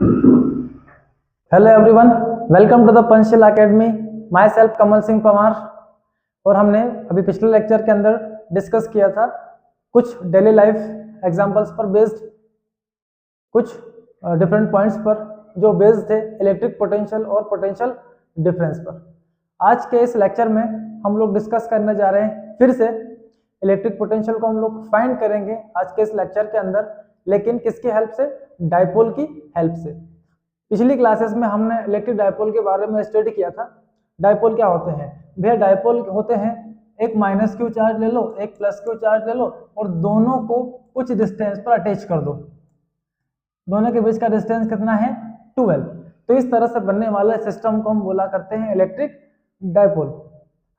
Hello everyone, welcome to the Panchsheel academy. Myself Kamal Singh Pawar. और हमने अभी पिछले लेक्चर के अंदर डिस्कस किया था कुछ डेली लाइफ एग्जांपल्स पर बेस्ड कुछ डिफरेंट पॉइंट्स पर जो बेस्ड थे इलेक्ट्रिक पोटेंशियल और पोटेंशियल डिफरेंस पर। आज के इस लेक्चर में हम लोग डिस्कस करने जा रहे हैं फिर से इलेक्ट्रिक पोटेंशियल को हम लोग फाइंड करेंगे आज के इस लेक्चर के अंदर, लेकिन किसकी हेल्प से? डाइपोल की हेल्प से। पिछली क्लासेस में हमने इलेक्ट्रिक डाइपोल के बारे में स्टडी किया था। डाइपोल क्या होते हैं भैया? डाइपोल होते हैं एक माइनस क्यू चार्ज ले लो, एक प्लस क्यू चार्ज ले लो और दोनों को कुछ डिस्टेंस पर अटैच कर दो। दोनों के बीच का डिस्टेंस कितना है? 12। तो इस तरह से बनने वाले सिस्टम को हम बोला करते हैं इलेक्ट्रिक डाइपोल।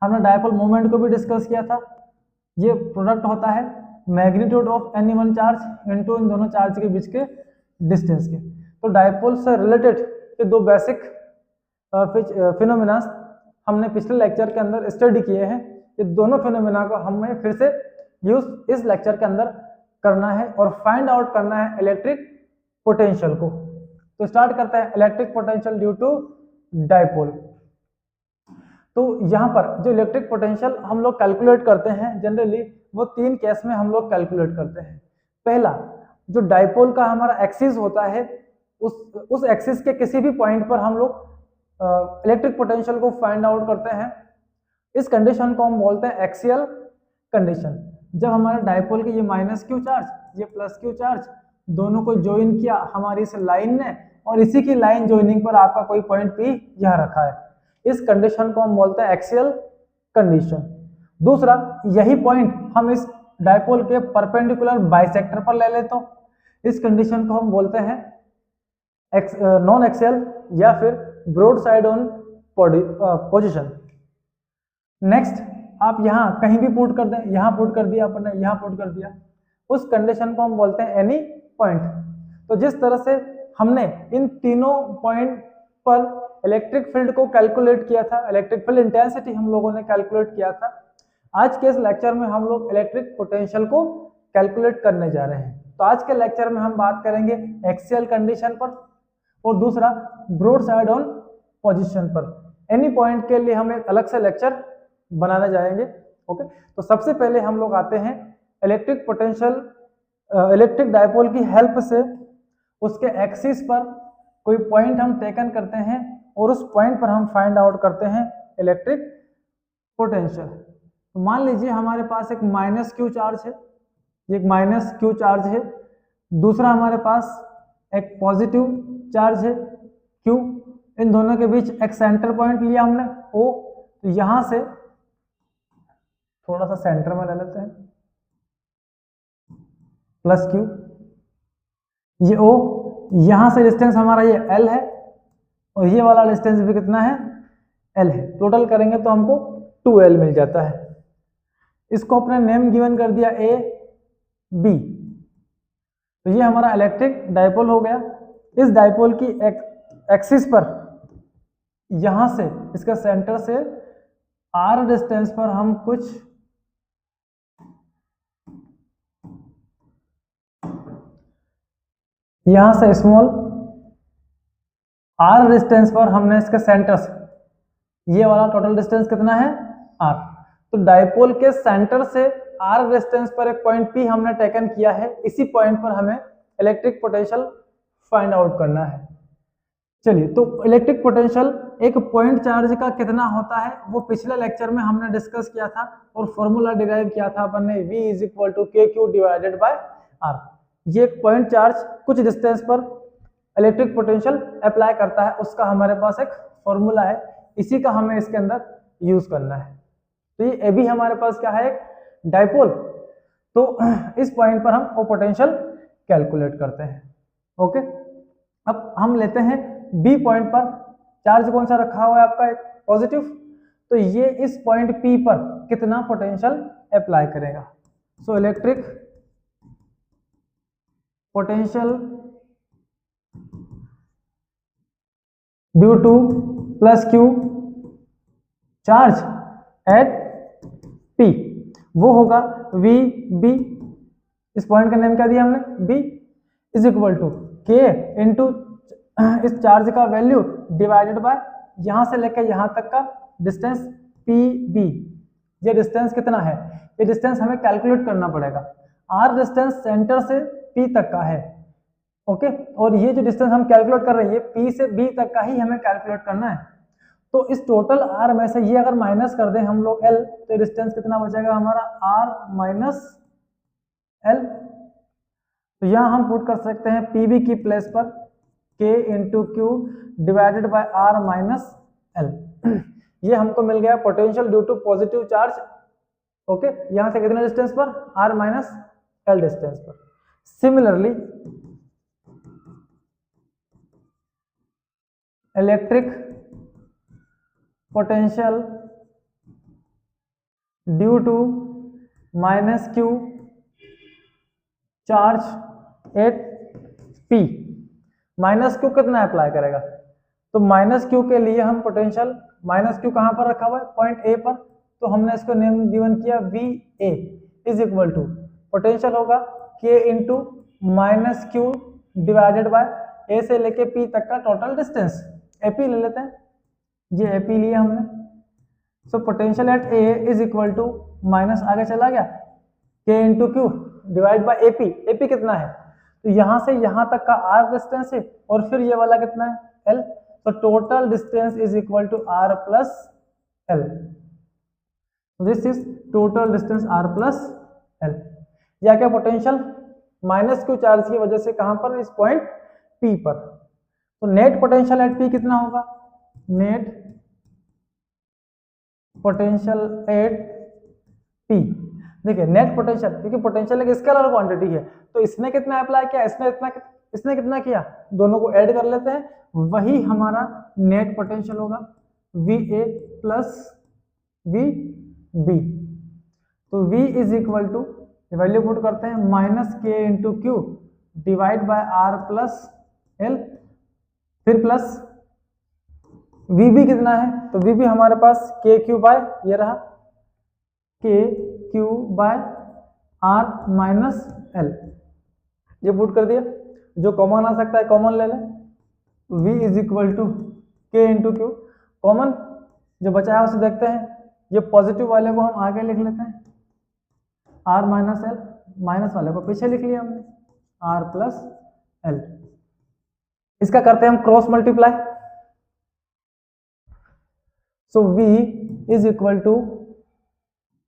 हमने डाइपोल मोमेंट को भी डिस्कस किया था। ये प्रोडक्ट होता है magnitude of any one charge into in दोनों चार्ज के बीच के डिस्टेंस के। तो डाइपोल से रिलेटेड ये दो बेसिक फिनोमिना हमने पिछले लेक्चर के अंदर स्टडी किए हैं। ये दोनों फिनोमिना को हमें फिर से यूज इस लेक्चर के अंदर करना है और फाइंड आउट करना है इलेक्ट्रिक पोटेंशियल को। तो स्टार्ट करते हैं electric potential due to dipole. तो यहाँ पर जो इलेक्ट्रिक पोटेंशियल हम लोग कैलकुलेट करते हैं जनरली वो तीन केस में हम लोग कैलकुलेट करते हैं। पहला, जो डाइपोल का हमारा एक्सिस होता है उस एक्सिस के किसी भी पॉइंट पर हम लोग इलेक्ट्रिक पोटेंशियल को फाइंड आउट करते हैं। इस कंडीशन को हम बोलते हैं एक्सियल कंडीशन। जब हमारा डाइपोल के ये माइनस क्यू चार्ज ये प्लस क्यू चार्ज दोनों को ज्वाइन किया हमारी इस लाइन ने, और इसी की लाइन ज्वाइनिंग पर आपका कोई पॉइंट पी यहाँ रखा है, इस कंडीशन को हम बोलते हैं एक्सियल कंडीशन। दूसरा, यही पॉइंट हम इस डाइपोल के परपेंडिकुलर बाइसेक्टर पर ले ले तो इस कंडीशन को हम बोलते हैं नॉन एक्सियल या फिर broad side on position. Next, आप यहाँ कहीं भी पुट कर दें, यहाँ पुट कर दिया आपने, यहाँ पुट कर दिया, उस कंडीशन को हम बोलते हैं एनी पॉइंट। तो जिस तरह से हमने इन तीनों पॉइंट पर इलेक्ट्रिक फील्ड को कैलकुलेट किया था, इलेक्ट्रिक फील्ड इंटेंसिटी हम लोगों ने कैलकुलेट किया था, आज के इस लेक्चर में हम लोग इलेक्ट्रिक पोटेंशियल को कैलकुलेट करने जा रहे हैं। तो आज के लेक्चर में हम बात करेंगे एक्सियल कंडीशन पर और दूसरा ब्रॉड साइड ऑन पोजीशन पर। एनी पॉइंट के लिए हम एक अलग से लेक्चर बनाने जाएंगे। ओके, तो सबसे पहले हम लोग आते हैं इलेक्ट्रिक पोटेंशियल इलेक्ट्रिक डाइपोल की हेल्प से उसके एक्सिस पर कोई पॉइंट हम टेकन करते हैं और उस पॉइंट पर हम फाइंड आउट करते हैं इलेक्ट्रिक पोटेंशियल। तो मान लीजिए हमारे पास एक माइनस क्यू चार्ज है, ये एक माइनस क्यू चार्ज है, दूसरा हमारे पास एक पॉजिटिव चार्ज है क्यू, इन दोनों के बीच एक सेंटर पॉइंट लिया हमने ओ। तो यहां से थोड़ा सा सेंटर में ले लेते हैं प्लस क्यू, ये ओ, यहां से डिस्टेंस हमारा ये एल है और ये वाला डिस्टेंस भी कितना है? एल है। टोटल करेंगे तो हमको 2L मिल जाता है। इसको अपने नेम गिवन कर दिया ए बी। तो ये हमारा इलेक्ट्रिक डाइपोल हो गया। इस डाइपोल की एक्सिस पर यहां से इसका सेंटर से आर डिस्टेंस पर हम कुछ यहां से स्मॉल आर डिस्टेंस पर हमने इसके सेंटर से, ये वाला टोटल डिस्टेंस कितना है? आर। तो डाइपोल के सेंटर से आर डिस्टेंस पर एक पॉइंट पी हमने टेकन किया है। इसी पॉइंट पर हमें इलेक्ट्रिक पोटेंशियल फाइंड आउट करना है। चलिए, तो इलेक्ट्रिक पोटेंशियल एक पॉइंट चार्ज का कितना होता है वो पिछले लेक्चर में हमने डिस्कस किया था और फॉर्मूला डिराइव किया था अपन ने, V = KQ divided by R। ये एक पॉइंट चार्ज कुछ डिस्टेंस पर इलेक्ट्रिक पोटेंशियल अप्लाई करता है, उसका हमारे पास एक फॉर्मूला है, इसी का हमें इसके अंदर यूज करना है। तो ये भी हमारे पास क्या है? एक डाइपोल। तो इस पॉइंट पर हम वो पोटेंशियल कैलकुलेट करते हैं। ओके, अब हम लेते हैं बी पॉइंट पर चार्ज कौन सा रखा हुआ है आपका? एक पॉजिटिव। तो ये इस पॉइंट पी पर कितना पोटेंशियल अप्लाई करेगा? So electric potential due two plus Q charge at P वो होगा वी बी। इस पॉइंट का नेम क्या दिया हमने? बी इज इक्वल टू के इंटू इस चार्ज का वैल्यू डिवाइडेड बाय यहाँ से लेकर यहाँ तक का डिस्टेंस PB। ये डिस्टेंस कितना है, ये डिस्टेंस हमें कैलकुलेट करना पड़ेगा। R डिस्टेंस सेंटर से P तक का है, ओके। और ये जो डिस्टेंस हम कैलकुलेट कर रहे हैं ये P से B तक का ही हमें कैलकुलेट करना है। तो इस टोटल R में से ये अगर माइनस कर दें हम लोग L, तो डिस्टेंस कितना बचेगा हमारा R माइनस L। तो यहाँ हम पुट कर सकते हैं PB की प्लेस पर K into Q divided by R minus L। ये हमको मिल गया potential due to positive charge, okay. यहाँ से कितने डिस्टेंस पर, R माइनस L डिस्टेंस पर। Similarly electric potential due to minus Q charge at P। Minus Q कितना अप्लाई करेगा, तो माइनस Q के लिए हम पोटेंशियल माइनस Q कहां पर रखा हुआ है, पॉइंट A पर, तो हमने इसको नेम गिवन किया VA is equal to potential होगा K into minus Q divided by A से लेके P तक का टोटल डिस्टेंस, AP ले लेते हैं, ये AP लिया हमने। So potential at A is equal to minus आगे चला गया K into Q divide by AP कितना है, तो यहां से यहां तक का R डिस्टेंस है और फिर ये वाला कितना है L, तो total distance is equal to R plus L। This is total distance R plus L। या क्या पोटेंशियल माइनस Q चार्ज की वजह से कहां पर, इस पॉइंट P पर। तो नेट पोटेंशियल एट P कितना होगा, नेट पोटेंशियल एट P। देखिए नेट पोटेंशियल, क्योंकि पोटेंशियल एक स्केलर क्वांटिटी है, तो इसने कितना अप्लाई किया, इसने कितना किया, दोनों को ऐड कर लेते हैं, वही हमारा नेट पोटेंशियल होगा VA प्लस VB। तो V is equal to value put करते हैं minus K into Q divide by R plus L, फिर प्लस VB कितना है, तो VB हमारे पास KQ बाय ये रहा KQ by R minus L, ये पुट कर दिया। जो कॉमन आ सकता है कॉमन ले लें, V is equal to K into Q, common जो बचा है उसे देखते हैं, ये पॉजिटिव वाले को हम आगे लिख लेते हैं R माइनस L, माइनस वाले को पीछे लिख लिया हमने R प्लस L। इसका करते हैं हम cross multiply, so V is equal to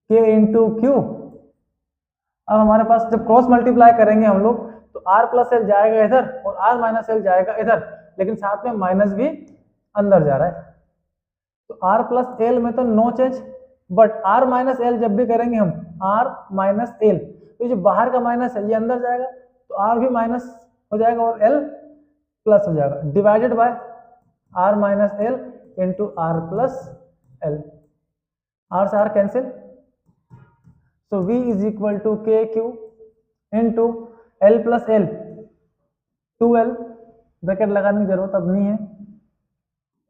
K into Q. अब हमारे पास जब क्रॉस मल्टीप्लाई करेंगे हम लोग तो R प्लस L जाएगा इधर और R माइनस L जाएगा इधर, लेकिन साथ में माइनस भी अंदर जा रहा है, तो R प्लस L में तो no change, but R minus L जब भी करेंगे हम R माइनस L, तो जो बाहर का माइनस है ये अंदर जाएगा, तो R भी माइनस हो जाएगा और L प्लस हो जाएगा, divided by R minus L into R plus L। R से R cancel, so V is equal to KQ into L plus L, 2L bracket लगाने की जरूरत अब नहीं है,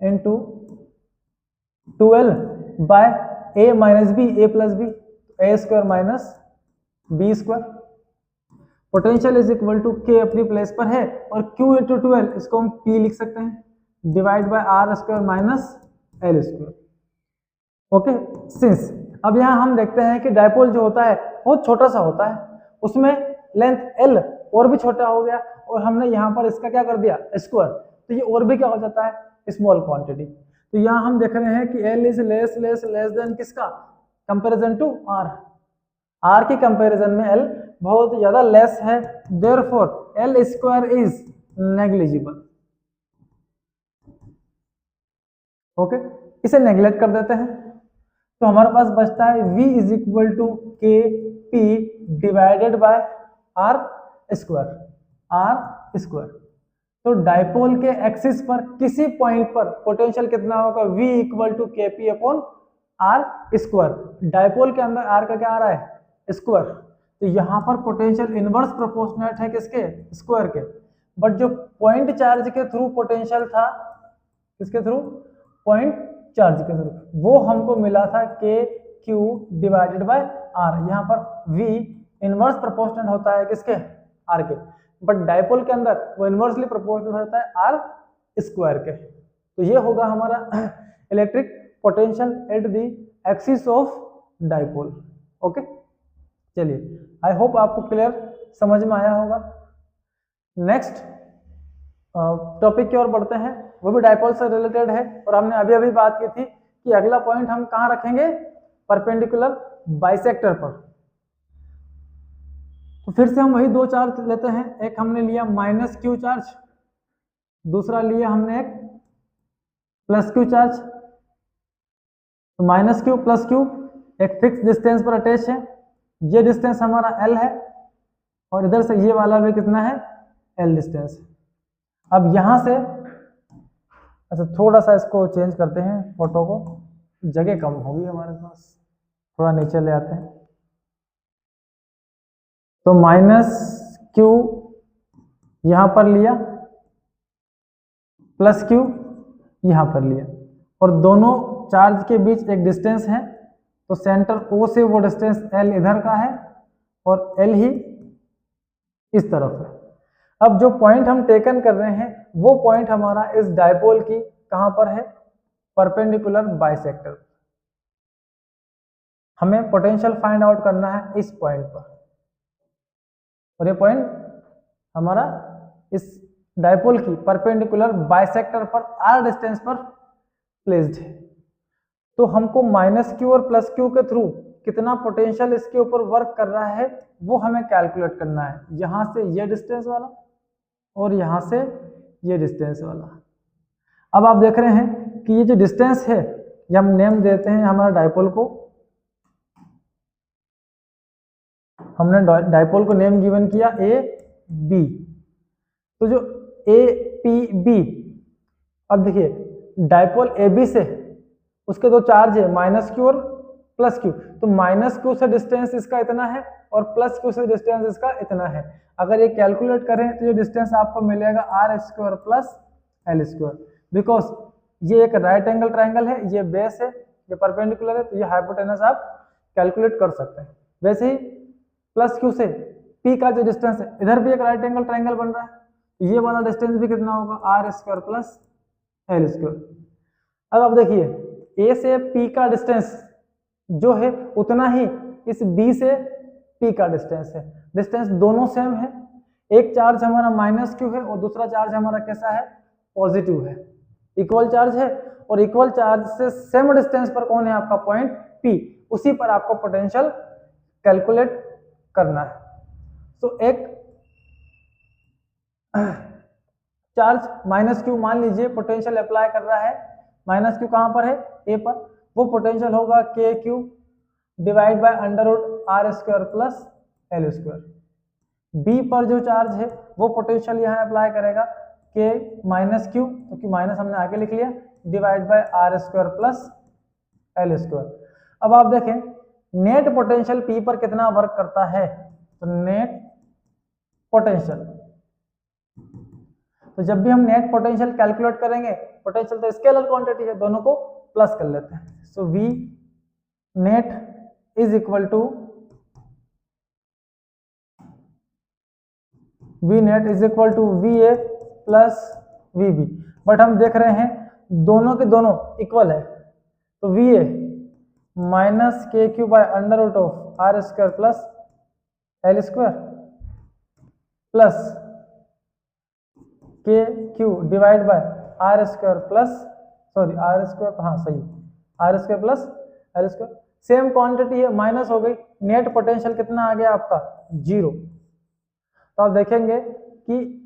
into 2L by A minus B, A plus B, A square minus B square. Potential is equal to K अपनी place पर है और Q इंटू 2L, इसको हम P लिख सकते हैं, divide by R square minus L square, okay. Since अब यहाँ हम देखते हैं कि डायपोल जो होता है बहुत छोटा सा होता है, उसमें लेंथ L और भी छोटा हो गया और हमने यहाँ पर इसका क्या कर दिया स्क्वायर, तो ये और भी क्या हो जाता है स्मॉल क्वांटिटी। तो यहाँ हम देख रहे हैं कि L इज लेस देन किसका, कंपैरिजन टू R, R की कंपैरिजन में L बहुत ज्यादा लेस है, therefore L square is negligible, okay. इसे नेग्लेक्ट कर देते हैं, तो हमारे पास बचता है V इज इक्वल टू के P divided by R square. तो डाइपोल के एक्सिस पर किसी पॉइंट पर पोटेंशियल कितना होगा, V इक्वल टू के P upon R square. Dipole के अंदर R का क्या आ रहा है स्क्वायर, तो यहाँ पर पोटेंशियल इनवर्स प्रोपोर्शनेट है किसके, स्क्वायर के। बट जो पॉइंट चार्ज के थ्रू पोटेंशियल था, किसके थ्रू, पॉइंट चार्ज के थ्रू, वो हमको मिला था के क्यू डिवाइडेड बाय आर। यहाँ पर V इनवर्स प्रोपोर्शनल होता है किसके, आर के, बट डाइपोल के अंदर वो इनवर्सली प्रोपोर्शनल होता है आर स्क्वायर के। तो ये होगा हमारा electric potential at the axis of dipole. Okay, चलिए आई होप आपको क्लियर समझ में आया होगा। नेक्स्ट टॉपिक की ओर बढ़ते हैं, वो भी डाइपोल से रिलेटेड है, और हमने अभी अभी बात की थी कि अगला पॉइंट हम कहाँ रखेंगे, परपेंडिकुलर बाइसेक्टर पर। तो फिर से हम वही दो चार्ज लेते हैं, एक हमने लिया माइनस क्यू चार्ज, दूसरा लिया हमने एक प्लस क्यू चार्ज। तो माइनस क्यू प्लस क्यू एक फिक्स डिस्टेंस पर अटैच है, ये डिस्टेंस हमारा एल है, और इधर से ये वाला भी कितना है, एल डिस्टेंस। अब यहां से अच्छा थोड़ा सा इसको चेंज करते हैं, फोटो को, जगह कम होगी हमारे पास, थोड़ा नीचे ले आते हैं। तो माइनस क्यू यहां पर लिया, प्लस क्यू यहां पर लिया, और दोनों चार्ज के बीच एक डिस्टेंस है, तो सेंटर O से वो डिस्टेंस L इधर का है और L ही इस तरफ है। अब जो पॉइंट हम टेकन कर रहे हैं वो पॉइंट हमारा इस डायपोल की कहां पर है, परपेंडिकुलर बाइसेक्टर। हमें पोटेंशियल फाइंड आउट करना है इस पॉइंट पर, और ये पॉइंट हमारा इस डायपोल की परपेंडिकुलर बाइसेक्टर पर r डिस्टेंस पर प्लेस्ड है। तो हमको माइनस क्यू और प्लस क्यू के थ्रू कितना पोटेंशियल इसके ऊपर वर्क कर रहा है वो हमें कैलकुलेट करना है, यहां से ये डिस्टेंस वाला और यहां से ये डिस्टेंस वाला। अब आप देख रहे हैं कि ये जो डिस्टेंस है, ये हम नेम देते हैं हमारा डायपोल को, हमने डायपोल को नेम गिवन किया ए बी। तो जो ए पी बी, अब देखिए डायपोल ए बी से उसके दो चार्ज है, माइनस क्यू और प्लस क्यू। तो माइनस क्यू से डिस्टेंस इसका इतना है और प्लस क्यू से डिस्टेंस इसका इतना है। अगर ये कैलकुलेट करें तो ये डिस्टेंस आपको मिलेगा R square plus L square, because ये एक राइट एंगल ट्राइंगल है, ये बेस है, ये परपेंडिकुलर है, तो ये हाइपोटेनस आप कैलकुलेट कर सकते हैं। वैसे ही प्लस क्यू से पी का जो डिस्टेंस है, इधर भी एक राइट एंगल ट्राइंगल बन रहा है, तो ये वाला डिस्टेंस भी कितना होगा, R square plus L square. अब आप देखिए ए से पी का डिस्टेंस जो है उतना ही इस बी से पी का डिस्टेंस है, डिस्टेंस दोनों सेम है। एक चार्ज हमारा माइनस क्यू है और दूसरा चार्ज हमारा कैसा है, पॉजिटिव है, इक्वल चार्ज है, और इक्वल चार्ज से सेम डिस्टेंस पर कौन है आपका पॉइंट पी, उसी पर आपको पोटेंशियल कैलकुलेट करना है। तो एक चार्ज माइनस क्यू मान लीजिए पोटेंशियल अप्लाई कर रहा है, माइनस क्यू कहां पर है, ए पर, वो पोटेंशियल होगा K Q divide by under root R square plus L square. B पर जो चार्ज है वो पोटेंशियल यहाँ अप्लाई करेगा के माइनस क्यू, क्योंकि माइनस हमने आगे लिख लिया, divide by R square plus L square. अब आप देखें नेट पोटेंशियल पी पर कितना वर्क करता है, तो नेट पोटेंशियल, तो जब भी हम नेट पोटेंशियल कैलकुलेट करेंगे, पोटेंशियल तो स्केलर क्वांटिटी है, दोनों को प्लस कर लेते हैं। So V net is equal to V net is equal to V A plus V B, but हम देख रहे हैं दोनों के दोनों इक्वल है, तो V A minus K Q by under root of R square plus L square plus K Q divide by R square plus, sorry R square, हाँ सही, R square plus L square, same quantity है, minus हो गई, net potential कितना आ गया आपका, 0। तो आप देखेंगे कि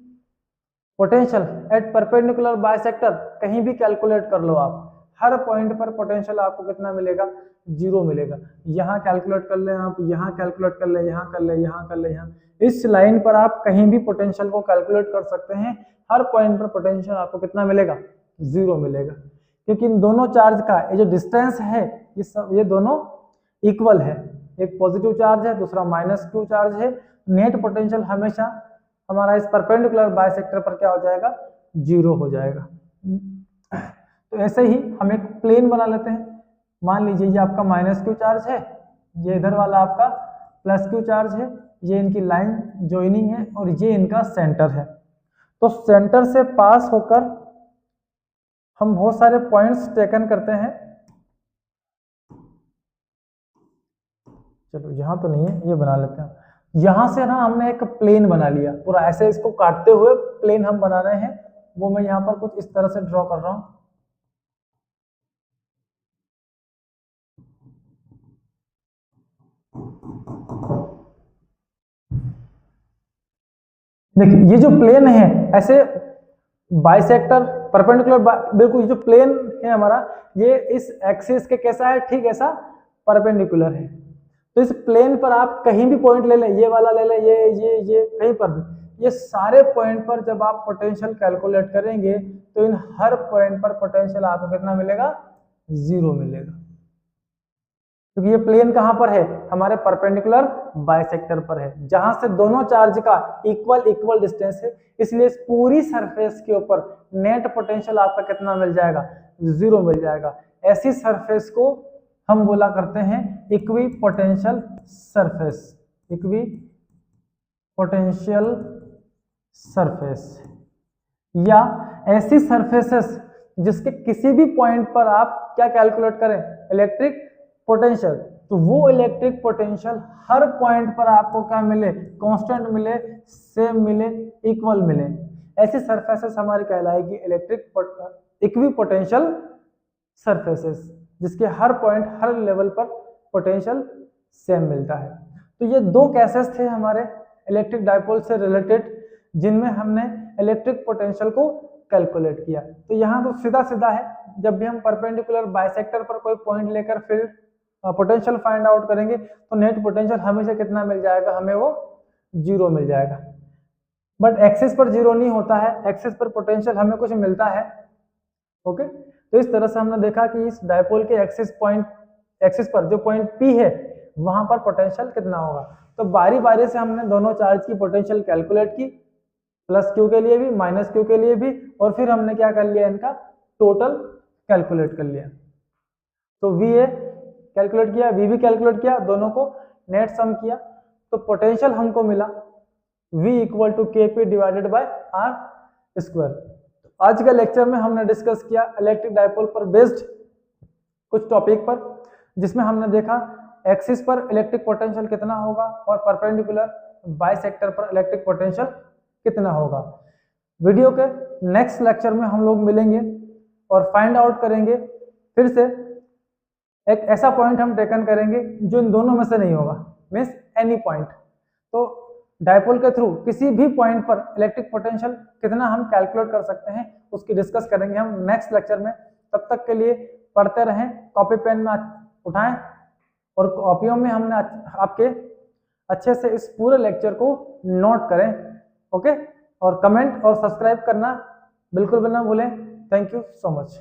पोटेंशियल एट परपेंडिकुलर बाइसेक्टर कहीं भी कैलकुलेट कर लो आप, हर पॉइंट पर पोटेंशियल आपको कितना मिलेगा, 0 मिलेगा। यहाँ कैलकुलेट कर ले आप, यहाँ कैलकुलेट कर ले, यहाँ कर ले, यहाँ कर ले, यहाँ, इस लाइन पर आप कहीं भी पोटेंशियल को कैलकुलेट कर सकते हैं, हर पॉइंट पर पोटेंशियल आपको कितना मिलेगा, 0 मिलेगा, क्योंकि इन दोनों चार्ज का ये जो डिस्टेंस है ये दोनों इक्वल है, एक पॉजिटिव चार्ज है, दूसरा माइनस क्यू चार्ज है। नेट पोटेंशियल हमेशा हमारा इस परपेंडिकुलर बाइसेक्टर पर क्या हो जाएगा, 0 हो जाएगा। तो ऐसे ही हम एक प्लेन बना लेते हैं, मान लीजिए ये आपका माइनस क्यू चार्ज है, ये इधर वाला आपका प्लस क्यू चार्ज है, ये इनकी लाइन ज्वाइनिंग है और ये इनका सेंटर है। तो सेंटर से पास होकर हम बहुत सारे पॉइंट्स टेकन करते हैं। चलो यहाँ तो नहीं है, ये बना लेते हैं। यहाँ से ना हमने एक प्लेन बना लिया पूरा, ऐसे इसको काटते हुए प्लेन हम बना रहे हैं। वो मैं यहाँ पर कुछ इस तरह से ड्रॉ कर रहा हूँ। देखिए ये जो प्लेन है ऐसे बाइसेक्टर परपेंडिकुलर, बिल्कुल ये जो प्लेन है हमारा, ये इस एक्सिस के कैसा है, ठीक ऐसा परपेंडिकुलर है। तो इस प्लेन पर आप कहीं भी पॉइंट ले लें, ये वाला ले लें, ये कहीं पर भी, ये सारे पॉइंट पर जब आप पोटेंशियल कैलकुलेट करेंगे तो इन हर पॉइंट पर पोटेंशियल आपको कितना मिलेगा, 0 मिलेगा। क्योंकि ये प्लेन कहां पर है, हमारे परपेंडिकुलर बाइसेक्टर पर है, जहां से दोनों चार्ज का इक्वल डिस्टेंस है। इसलिए इस पूरी सरफेस के ऊपर नेट पोटेंशियल आपका कितना मिल जाएगा, 0 मिल जाएगा। ऐसी सरफेस को हम बोला करते हैं equi potential surface, equi potential surface, या ऐसी सरफेसेस जिसके किसी भी पॉइंट पर आप क्या कैलकुलेट करें, इलेक्ट्रिक पोटेंशियल, तो वो इलेक्ट्रिक पोटेंशियल हर पॉइंट पर आपको क्या मिले, कांस्टेंट मिले, सेम मिले, इक्वल मिले। ऐसी सरफेसेस हमारी कहलाएगी इक्वी पोटेंशियल सरफेसेस, जिसके हर पॉइंट हर लेवल पर पोटेंशियल सेम मिलता है। तो ये दो केसेस थे हमारे इलेक्ट्रिक डायपोल से रिलेटेड, जिनमें हमने इलेक्ट्रिक पोटेंशियल को कैलकुलेट किया। तो यहाँ तो सीधा सीधा है, जब भी हम परपेंडिकुलर बाइसेक्टर पर कोई पॉइंट लेकर फील्ड पोटेंशियल फाइंड आउट करेंगे तो नेट पोटेंशियल हमेशा कितना मिल जाएगा, हमें वो 0 मिल जाएगा। बट एक्सिस पर 0 नहीं होता है, एक्सिस पर पोटेंशियल हमें कुछ मिलता है। ओके, तो इस तरह से हमने देखा कि इस डायपोल के एक्सिस पर जो पॉइंट P है वहां पर पोटेंशियल कितना होगा। तो बारी बारी से हमने दोनों चार्ज की पोटेंशियल कैलकुलेट की, प्लस क्यू के लिए भी माइनस क्यू के लिए भी, और फिर हमने क्या कर लिया, इनका टोटल कैलकुलेट कर लिया। तो VA कैलकुलेट किया, V भी कैलकुलेट किया, दोनों को नेट सम किया, तो पोटेंशियल हमको मिला V equal to KP divided by R square. आज के लेक्चर में हमने डिस्कस किया इलेक्ट्रिक डायपोल पर बेस्ड कुछ टॉपिक पर, जिसमें हमने देखा एक्सिस पर इलेक्ट्रिक पोटेंशियल कितना होगा और परपेंडिकुलर बाइसेक्टर पर इलेक्ट्रिक पोटेंशियल कितना होगा। वीडियो के नेक्स्ट लेक्चर में हम लोग मिलेंगे और फाइंड आउट करेंगे फिर से एक ऐसा पॉइंट हम टेकन करेंगे जो इन दोनों में से नहीं होगा, मीन्स एनी पॉइंट। तो डायपोल के थ्रू किसी भी पॉइंट पर इलेक्ट्रिक पोटेंशियल कितना हम कैलकुलेट कर सकते हैं, उसकी डिस्कस करेंगे हम नेक्स्ट लेक्चर में। तब तक के लिए पढ़ते रहें, कॉपी पेन में उठाएं और कॉपियों में हमने आपके अच्छे से इस पूरे लेक्चर को नोट करें। ओके, और कमेंट और सब्सक्राइब करना बिल्कुल भी ना भूलें। Thank you so much.